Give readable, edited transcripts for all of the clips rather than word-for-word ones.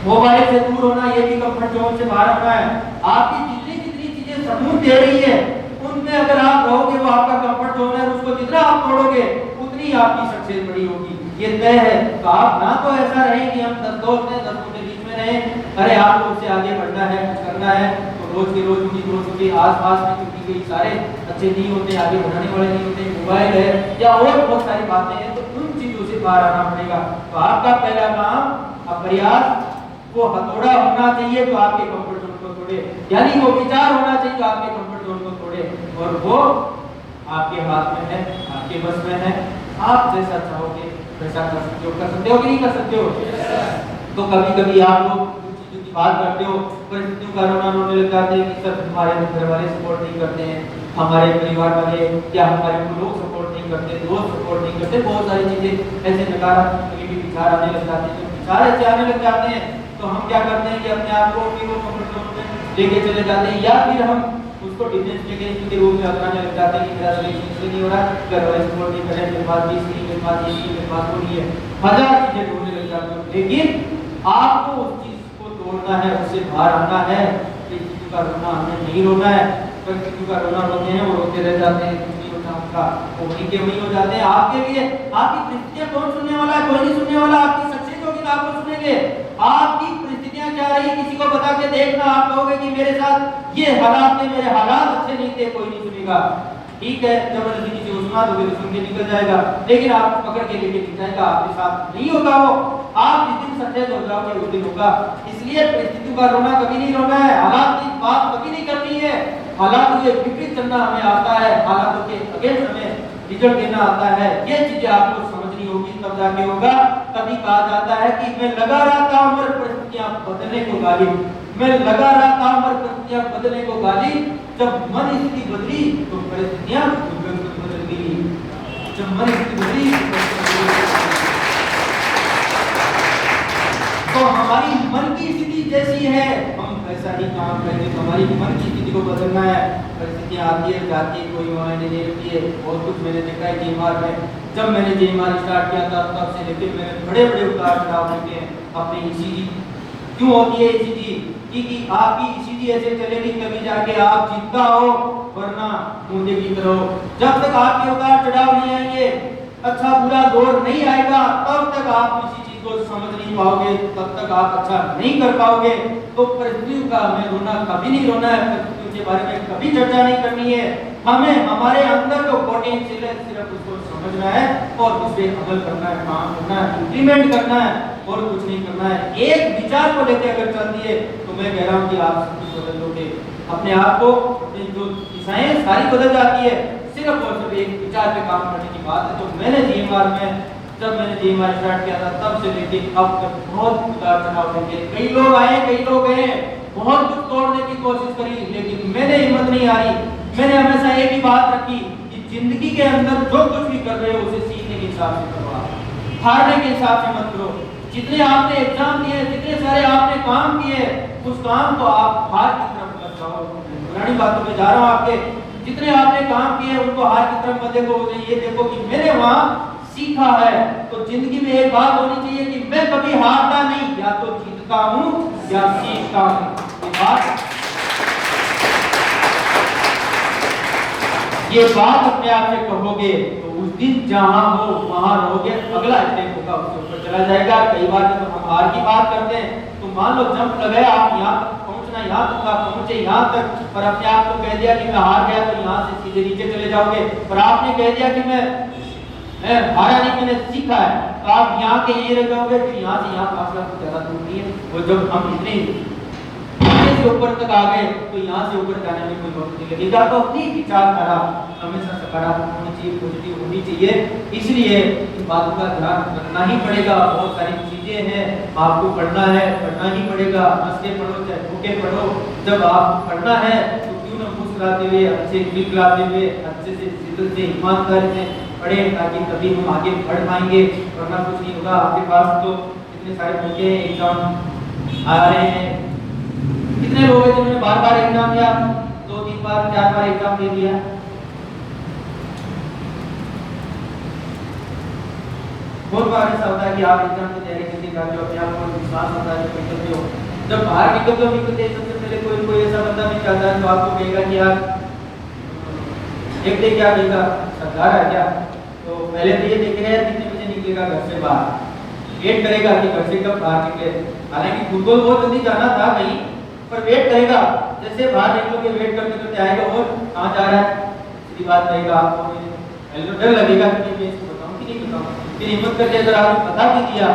Mobile से दूर होना, ये भी कंफर्ट जोन से बाहर होना है। आपकी जितनी जितनी चीजें समूह दे रही है उनमें अगर आप रहोगे, वो आपका कंफर्ट जोन है, उसको जितना आप तोड़ोगे उतनी आपकी सक्सेस बड़ी होगी, ये तय है। तो आप ना तो ऐसा रहे कि हम 10 दोस्त हैं 10 के बीच में रहे, अरे आपको उससे आगे बढ़ना है, कुछ करना है तो रोज के रोज उन्हीं दोस्तों के आसपास में, क्योंकि कई सारे अच्छे नहीं होते, आगे बढ़ाने वाले नहीं होते, मोबाइल है या और बहुत सारी बातें हैं, तो उन चीजों से बाहर आना पड़ेगा। तो आपका पहला काम प्रयास, वो हथौड़ा होना चाहिए जो आपके कंफर्ट जोन को तोड़े, यानी वो विचार होना चाहिए जो आपके कंफर्ट जोन को तोड़े, और वो आपके हाथ में है, आपके बस में है। आप जैसा चाहोगे वैसा कर सकते हो कि नहीं कर सकते हो? तो कभी कभी आप लोग कुछ चीजों की बात करते हो, परिस्थितियों का रोना रोने लग जाते हैं कि सर हमारे घर वाले सपोर्ट नहीं करते हैं, हमारे परिवार वाले या हमारे लोग सपोर्ट नहीं करते, दोस्त सपोर्ट नहीं करते, बहुत सारी चीजें ऐसे नकारात्मक नेगेटिव विचार आने लग जाते हैं। जब विचार ऐसे आने लग जाते हैं तो हम क्या करते हैं कि अपने आप को भी वो कंफर्ट जोन में लेके चले जाते हैं, या फिर हम उसको डिफेंस के रूप में अपनाने लग जाते हैं कि मेरा सिलेक्शन इसलिए नहीं हो रहा, घर वाले सपोर्ट नहीं कर रहे, मेरे पास बीस नहीं, मेरे पास ये नहीं, मेरे पास वो नहीं है, हजार चीजें ढूंढने लग जाते हैं। लेकिन आपको उस चीज को तोड़ना है, उससे बाहर आना है। परिस्थितियों का रोना हमें नहीं रोना है, परिस्थितियों का रोना रोते हैं वो रोते रह जाते हैं, कुछ नहीं होता उनका, वो वहीं के वहीं हो जाते हैं। आपके लिए आपकी परिस्थितियां कौन सुनने वाला है? कोई नहीं सुनने वाला। आपकी सक्सेस होगी तो आपको सुनेंगे। आपकी परिस्थितियां क्या रही किसी को बता के देखना, आप कहोगे कि मेरे साथ ये हालात थे, मेरे हालात अच्छे नहीं थे, कोई नहीं सुनेगा। ठीक है, जबरदस्ती किसी को सुना दोगे तो सुन के निकल जाएगा, लेकिन आप पकड़ के लेके निकल जाएगा, आपके साथ नहीं होगा वो। आप जिस दिन सक्सेस हो जाओगे उस दिन होगा। इसलिए परिस्थितियों का रोना कभी नहीं रोना है, हालात की बात कभी नहीं करनी है। हालातों के विपरीत चलना हमें आता है, हालातों के अगेंस्ट हमें रिजल्ट देना आता है। ये चीजें आपको समझनी होगी, तब जाके होगा। तभी कहा जाता है कि मैं लगा रहा था मगर परिस्थितियां बदलने को गालिब, मैं लगा रहा था मगर परिस्थितियां बदलने को गालिब। जब मन स्थिति बदली तो परिस्थितियां बदल गई, जब मन स्थिति बदली तो हमारी मन की स्थिति जैसी है हम वैसा ही काम करेंगे। तो हमारी मन की स्थिति को बदलना है। परिस्थितियां आती है जाती है, कोई मायने नहीं रखती है। बहुत कुछ मैंने देखा है जीएमआर में, जब मैंने जीएमआर स्टार्ट किया था तब से लेकर मैंने बड़े बड़े उतार चढ़ाव देखे हैं अपनी ईसीजी। क्यों होती है ईसीजी? क्योंकि आपकी ईसीजी ऐसे चलेगी तभी जाके आप जिंदा हो, वरना मुंडे की तरह। जब तक आपके उतार चढ़ाव नहीं आएंगे, अच्छा बुरा दौर नहीं आएगा, तब तक आप किसी चीज को समझ नहीं पाओगे, तब तक आप अच्छा नहीं कर पाओगे। तो परिस्थितियों का हमें रोना कभी नहीं रोना है, परिस्थितियों के बारे में कभी चर्चा नहीं करनी है। हमें हमारे अंदर जो पोटेंशियल है सिर्फ उसको समझना है और उस पर अमल करना है, काम करना है, इंप्लीमेंट करना है और कुछ नहीं करना है। एक विचार को लेकर अगर चलती है तो मैं कह रहा हूँ कि आप सब कुछ बदल दोगे, अपने आप को, अपनी जो दिशाएं सारी बदल जाती है। सिर्फ और सिर्फ एक विचार पे काम करने की बात है। तो मैंने जीएमआर में, जब मैंने जीएमआर स्टार्ट किया था तब से लेके अब तक बहुत उतार चढ़ाव देखे, कई लोग आए कई लोग गए, बहुत कुछ तोड़ने की कोशिश करी, लेकिन मैंने हिम्मत नहीं हारी। मैंने हमेशा एक ही बात रखी कि जिंदगी के अंदर जो कुछ भी कर रहे हो उसे सीखने के हिसाब से करो, हारने के हिसाब से मत करो। जितने आपने एग्जाम दिए, जितने सारे आपने काम किए, उस काम को आप हार की तरफ मत जाओ। पुरानी बातों में जा रहा हूँ आपके, जितने आपने काम किए उनको हार की तरफ मत देखो, ये देखो कि मैंने वहां सीखा है। तो जिंदगी में एक बात होनी चाहिए कि मैं कभी हारता नहीं, या तो जीतता हूं या सीखता हूं। ये बात अपने आप से कहोगे तो उस दिन जहां हो वहां रहोगे, अगला स्टेप होगा उसके ऊपर चला जाएगा। कई बार जब हम हार की बात करते हैं तो मान लो जंप लगाया, आप यहाँ तक पहुंचना, यहाँ तक आप पहुंचे, यहाँ तक, और अपने आप को कह दिया कि मैं हार गया, तो यहाँ से सीधे नीचे चले जाओगे। पर आपने कह दिया कि मैं हारा नहीं, मैंने सीखा है, तो आप यहाँ के ये रह जाओगे। फिर यहाँ से यहाँ फासला कुछ ज्यादा दूर नहीं है। वो जब हम इतने से ऊपर तक आ गए तो यहाँ से ऊपर जाने में कोई वक्त नहीं लगेगा। तो अपनी विचारधारा हमेशा सकारात्मक होनी चाहिए, पॉजिटिव होनी चाहिए। इसलिए इन बातों का ध्यान रखना ही पड़ेगा। बहुत सारी चीजें हैं, आपको पढ़ना है, पढ़ना ही पड़ेगा। हंस के पढ़ो चाहे भूखे पढ़ो, जब आप पढ़ना है तो क्यों न मुस्कुराते हुए, अच्छे खिलखिलाते हुए, अच्छे से शिद्दत से, ईमानदारी से पढ़े, ताकि तभी हम आगे बढ़ पाएंगे, वरना कुछ नहीं होगा। आपके पास तो इतने सारे मौके हैं, एग्जाम आ रहे हैं। कितने लोग हैं जिन्होंने बार बार एग्जाम दिया, 2-3 बार 4 बार एग्जाम दे दिया? बहुत बार ऐसा होता है कि आप एग्जाम की तैयारी करके जाते हो, अपने आप को विश्वास होता है, तो निकलते हो, जब बाहर निकलते सबसे पहले कोई ऐसा बंदा मिल जाता है तो आपको कहेगा कि यार देखते क्या देगा, सरकार है क्या, तो पहले तो ये देखेगा यार कितने बजे निकलेगा घर से बाहर, वेट करेगा कि घर से कब बाहर निकले। हालांकि खुद को बहुत जल्दी जाना था कहीं, पर वेट करेगा, जैसे बाहर निकलोगे वेट करते करते आएगा और कहाँ जा रहा है, सीधी बात रहेगा आपको, डर लगेगा कि मैं इसको बताऊं कि नहीं बताऊं, फिर हिम्मत करके अगर आपने बता भी दिया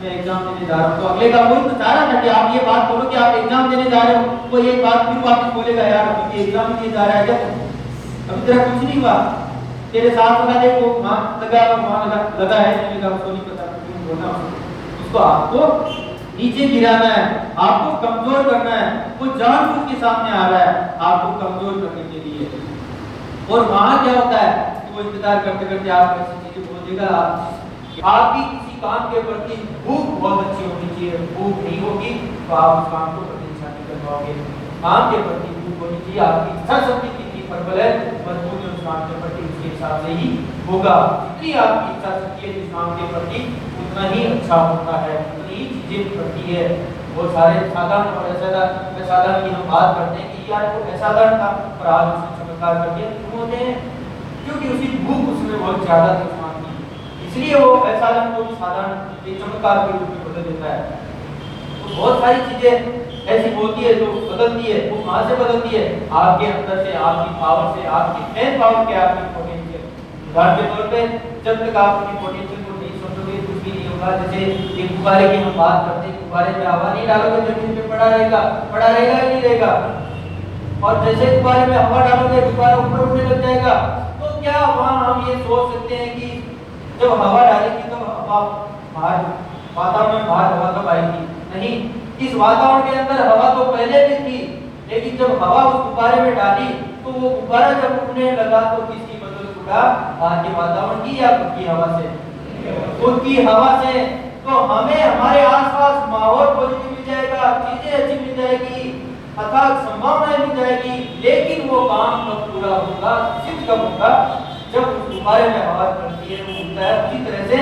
मैं एग्जाम देने जा रहा हूँ, तो अगले का वही तो चाह रहा था कि आप ये बात बोलो कि आप एग्जाम देने जा रहे हो, वो ये बात फिर वापस बोलेगा यार अभी एग्जाम देने जा रहा है क्या, अभी तेरा कुछ नहीं हुआ, तेरे साथ वाला देखो वहाँ लगा है उसको नहीं पता क्यों बोलना, उसको आपको नीचे गिराना है, आपको कमजोर करना है, वो जानबूझ के सामने आ रहा है आपको कमजोर करने के लिए। और वहां क्या होता है कि वो इंतजार करते करते आप ऐसी चीजें बोल देगा, आपकी किसी काम के प्रति भूख बहुत अच्छी होनी चाहिए, भूख नहीं होगी तो आप उस काम को प्रतिष्ठा नहीं कर पाओगे, काम के प्रति भूख होनी चाहिए, आपकी इच्छा शक्ति कितनी प्रबल है मजबूत है उस काम के प्रति उसके हिसाब से ही होगा, जितनी आपकी इच्छा शक्ति है उस काम के प्रति उतना ही अच्छा होता है, उतनी ही चीजें बढ़ती है। वो सारे साधारण और असाधारण की हम बात करते हैं कि यार वो असाधारण था पर आज उसने चमत्कार कर दिया, क्यों होते हैं, क्योंकि उसकी भूख उसमें बहुत ज्यादा थी उस काम की, इसलिए वो असाधारण को भी साधारण एक चमत्कार के रूप में बदल देता है। तो बहुत सारी चीजें ऐसी होती है जो बदलती है, वो कहाँ से बदलती है, आपके अंदर से, आपकी पावर से, आपकी मेन पावर क्या है, आपकी पोटेंशियल। उदाहरण के तौर पे जब तक आप अपनी पोटेंशियल को नहीं समझोगे कुछ भी नहीं होगा। जैसे एक गुब्बारे की हम बात करते हैं, गुब्बारे में हवा नहीं डालोगे जमीन पे पड़ा रहेगा या नहीं रहेगा, और जैसे गुब्बारे में हवा डालोगे गुब्बारा ऊपर उड़ने लग जाएगा। तो क्या वहाँ हम ये सोच सकते हैं कि जब हवा डालेगी तो हवा बाहर, वातावरण में बाहर हवा कब आएगी, नहीं, इस वातावरण के अंदर हवा तो पहले भी थी, लेकिन जब हवा उस गुब्बारे में डाली तो वो गुब्बारा जब उड़ने लगा तो किसकी बदौलत उड़ा, बाहर के वातावरण की या खुद की हवा से, खुद की हवा से। तो हमें हमारे आसपास माहौल पॉजिटिव मिल जाएगा, चीजें अच्छी मिल जाएगी, अथाक संभावनाएं मिल जाएगी, लेकिन वो काम कब पूरा होगा, सिद्ध कब होगा, जब उस गुब्बारे में हवा चलती है, वो उड़ता है। उसी तरह से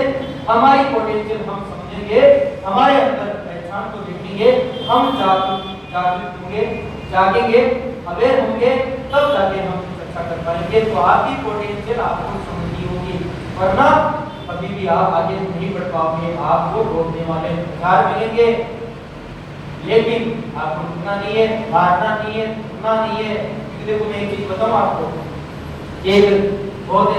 हमारी पोटेंशियल हम समझेंगे, हमारे अंदर पहचान को देखेंगे, हम जागरूक होंगे, जागेंगे, अवेयर होंगे, तब जाके हम कुछ अच्छा कर पाएंगे। तो आपकी पोटेंशियल आपको समझनी होगी, वरना कभी भी आप आगे नहीं बढ़ पाओगे, आपको रोकने वाले इंतजार मिलेंगे, लेकिन आपको रुकना नहीं है, हारना नहीं है, रुकना नहीं है। क्योंकि देखो मैं एक चीज बताऊं आपको, एक बहुत